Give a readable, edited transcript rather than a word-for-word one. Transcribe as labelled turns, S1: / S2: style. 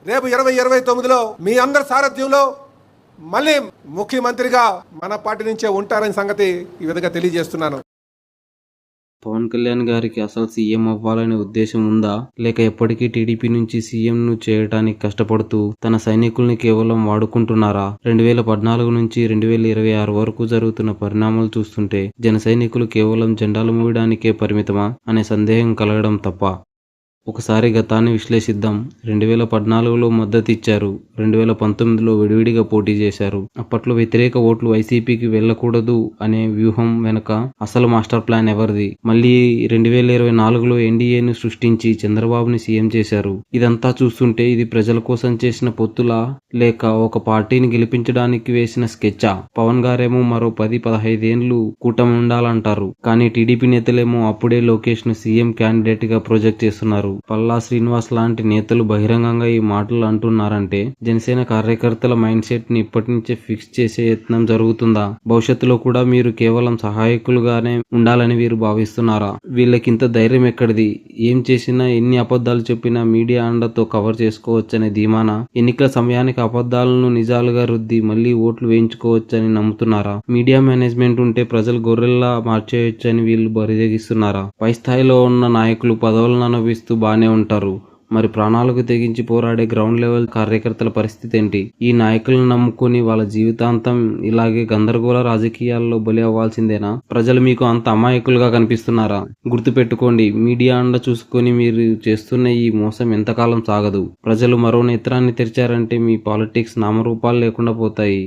S1: రేపు 2029లో మీ అందరి సారథ్యంలో మళ్ళీ ముఖ్యమంత్రిగా మన పార్టీ నుంచే ఉంటారని సంగతి ఈ విధంగా తెలియజేస్తున్నాను.
S2: పవన్ కళ్యాణ్ గారికి అసలు సీఎం అవ్వాలనే ఉద్దేశం ఉందా, లేక ఎప్పటికీ టీడీపీ నుంచి సీఎం ను చేయడానికి కష్టపడుతూ తన సైనికుల్ని కేవలం వాడుకుంటున్నారా? 2014 నుంచి 2026 వరకు జరుగుతున్న పరిణామాలు చూస్తుంటే జన సైనికులు కేవలం జెండాలు మోయడానికే పరిమితమా అనే సందేహం కలగడం తప్ప. ఒకసారి గతాన్ని విశ్లేషిద్దాం. 2014లో మద్దతు ఇచ్చారు, 2019లో విడివిడిగా పోటీ చేశారు. అప్పట్లో వ్యతిరేక ఓట్లు వైసీపీకి వెళ్ళకూడదు అనే వ్యూహం వెనుక అసలు మాస్టర్ ప్లాన్ ఎవరిది? మళ్ళీ 2024లో ఎన్డీఏను సృష్టించి చంద్రబాబుని సీఎం చేశారు. ఇదంతా చూస్తుంటే ఇది ప్రజల కోసం చేసిన పొత్తులా, లేక ఒక పార్టీని గెలిపించడానికి వేసిన స్కెచ్చా? పవన్ గారేమో మరో 10-15 ఏళ్లు కూటమి ఉండాలంటారు, కానీ టీడీపీ నేతలేమో అప్పుడే లోకేష్ ను సీఎం క్యాండిడేట్ గా ప్రొజెక్ట్ చేస్తున్నారు. పల్లా శ్రీనివాస్ లాంటి నేతలు బహిరంగంగా ఈ మాటలు అంటున్నారంటే జనసేన కార్యకర్తల మైండ్ సెట్ ని ఇప్పటి నుంచే ఫిక్స్ చేసే యత్నం జరుగుతుందా? భవిష్యత్తులో కూడా మీరు కేవలం సహాయకులుగానే ఉండాలని వీరు భావిస్తున్నారా? వీళ్ళకింత ధైర్యం ఎక్కడిది? ఏం చేసినా, ఎన్ని అబద్ధాలు చెప్పినా మీడియా అండతో కవర్ చేసుకోవచ్చనే ధీమానా? ఎన్నికల సమయానికి అబద్ధాలను నిజాలుగా రుద్ది మళ్లీ ఓట్లు వేయించుకోవచ్చని నమ్ముతున్నారా? మీడియా మేనేజ్మెంట్ ఉంటే ప్రజలు గొర్రెల్లా మార్చేయొచ్చని వీళ్ళు బరిదెగిస్తున్నారా? పై స్థాయిలో ఉన్న నాయకులు పదవులను అనుభవిస్తూ బానే ఉంటారు, మరి ప్రాణాలకు తెగించి పోరాడే గ్రౌండ్ లెవెల్ కార్యకర్తల పరిస్థితి ఏంటి? ఈ నాయకులను నమ్ముకుని వాళ్ళ జీవితాంతం ఇలాగే గందరగోళ రాజకీయాల్లో బలి అవ్వాల్సిందేనా? ప్రజలు మీకు అంత అమాయకులుగా కనిపిస్తున్నారా? గుర్తుపెట్టుకోండి, మీడియా అండ చూసుకొని మీరు చేస్తున్న ఈ మోసం ఎంతకాలం సాగదు. ప్రజలు మరో నేత్రాన్ని తెరిచారంటే మీ పాలిటిక్స్ నామరూపాలు లేకుండా పోతాయి.